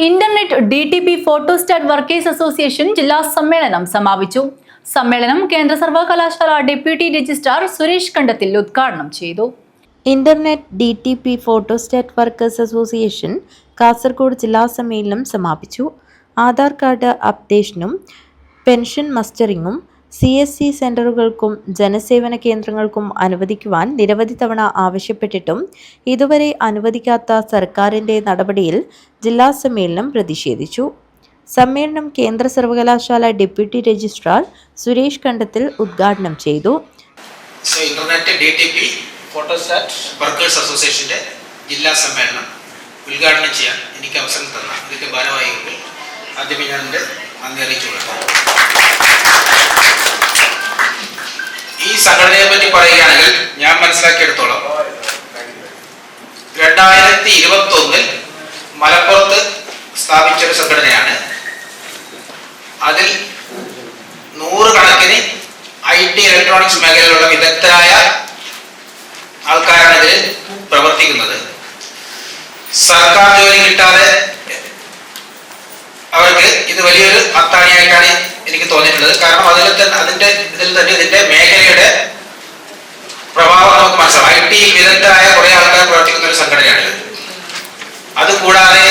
Internet DTP photostat workers association ജില്ലാ സമ്മേളനം സമാപിച്ചു. സമ്മേളനം കേന്ദ്ര സർവകലാശാല ഡെപ്യൂട്ടി രജിസ്ട്രാർ സുരേഷ് കണ്ടത്തിൽ ഉദ്ഘാടനം ചെയ്തു. Internet DTP photostat workers association Kasaragod ജില്ലാ സമ്മേളനം സമാപിച്ചു. ആധാർ കാർഡ് അപ്ഡേഷനും പെൻഷൻ മസ്റ്ററിങ്ങും CSC സെന്ററുകൾക്കും ജനസേവന കേന്ദ്രങ്ങൾക്കും അനുവദിക്കുവാൻ നിരവധി തവണ ആവശ്യപ്പെട്ടിട്ടും ഇതുവരെ അനുവദിക്കാത്ത സർക്കാരിന്റെ നടപടിയിൽ ജില്ലാ സമ്മേളനം പ്രതിഷേധിച്ചു. സമ്മേളനം കേന്ദ്ര സർവകലാശാല ഡെപ്യൂട്ടി രജിസ്ട്രാർ സുരേഷ് കണ്ടത്തിൽ ഉദ്ഘാടനം ചെയ്തു. ഇന്റർനെറ്റ് DTP ഫോട്ടോസ്റ്റാറ്റ് വർക്കേഴ്സ് അസോസിയേഷന്റെ ജില്ലാ സമ്മേളനം ഉദ്ഘാടനം ചെയ്യാൻ എനിക്ക് അവസരം തന്ന ഇതിന്റെ ഭാരവാഹികൾക്ക് ആദ്യമേ ഞാൻ എൻ്റെ നന്ദി അറിയിച്ചുകൊള്ളട്ടെ. ഈ സംഘടനയെ പറ്റി പറയുകയാണെങ്കിൽ ഞാൻ മനസ്സിലാക്കിയെടുത്തോളം 2021 മലപ്പുറത്ത് സ്ഥാപിച്ചൊരു സംഘടനയാണ്. അതിൽ 100 കണക്കിന് IT ഇലക്ട്രോണിക്സ് മേഖലയിലുള്ള വിദഗ്ധരായ ആൾക്കാരാണ് ഇതിൽ പ്രവർത്തിക്കുന്നത്. സർക്കാർ ജോലി കിട്ടാതെ അവർക്ക് ഇത് വലിയൊരു അത്താണിയായിട്ടാണ് എനിക്ക് തോന്നിയിട്ടുള്ളത്. കാരണം ഇതിന്റെ മേഖലയുടെ പ്രഭാവം നമുക്ക് മനസ്സിലാവും. IT വിദഗ്ധരായ കുറെ ആൾക്കാർ പ്രവർത്തിക്കുന്ന ഒരു സംഘടനയാണിത്. അതുകൂടാതെ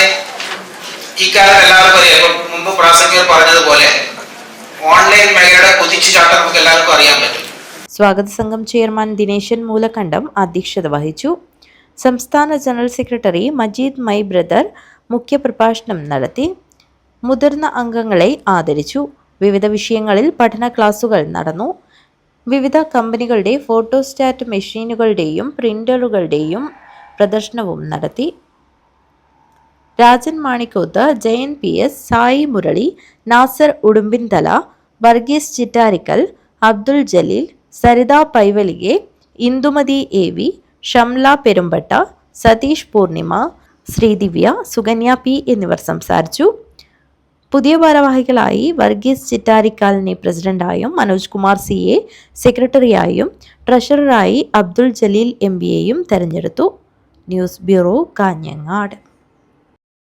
ഈ കാലത്ത് എല്ലാവർക്കും അറിയാം, ഇപ്പം മുമ്പ് പ്രാസംഗികർ പറഞ്ഞതുപോലെ ഓൺലൈൻ മേഖലയുടെ കുതിച്ചുചാട്ടം നമുക്ക് എല്ലാവർക്കും അറിയാൻ പറ്റും. സ്വാഗത സംഘം ചെയർമാൻ ദിനേശൻ മൂലക്കണ്ടം അധ്യക്ഷത വഹിച്ചു. സംസ്ഥാന general secretary Majeed my brother മുഖ്യപ്രഭാഷണം നടത്തി. മുതിർന്ന അംഗങ്ങളെ ആദരിച്ചു. വിവിധ വിഷയങ്ങളിൽ പഠന ക്ലാസുകൾ നടന്നു. വിവിധ കമ്പനികളുടെ ഫോട്ടോസ്റ്റാറ്റ് മെഷീനുകളുടെയും പ്രിന്ററുകളുടെയും പ്രദർശനവും നടത്തി. Rajan Manikkoth, Jayan PS, Sai Murali, Nasar ഉടുമ്പിൻതല, Varghese Chittarikkal, Abdul Jaleel, Saritha പൈവലികെ, Indumathi AV, Shamla Perumpatta, Satheesh Purnima, Sreedivya, Sukanya P എന്നിവർ സംസാരിച്ചു. പുതിയ ഭാരവാഹികളായി വർഗീസ് ചിറ്റാരിക്കാലിനെ പ്രസിഡന്റായും മനോജ് കുമാർ CA സെക്രട്ടറിയായും ട്രഷററായി അബ്ദുൽ ജലീൽ MBAയും തെരഞ്ഞെടുത്തു. News bureau, Kanhangad.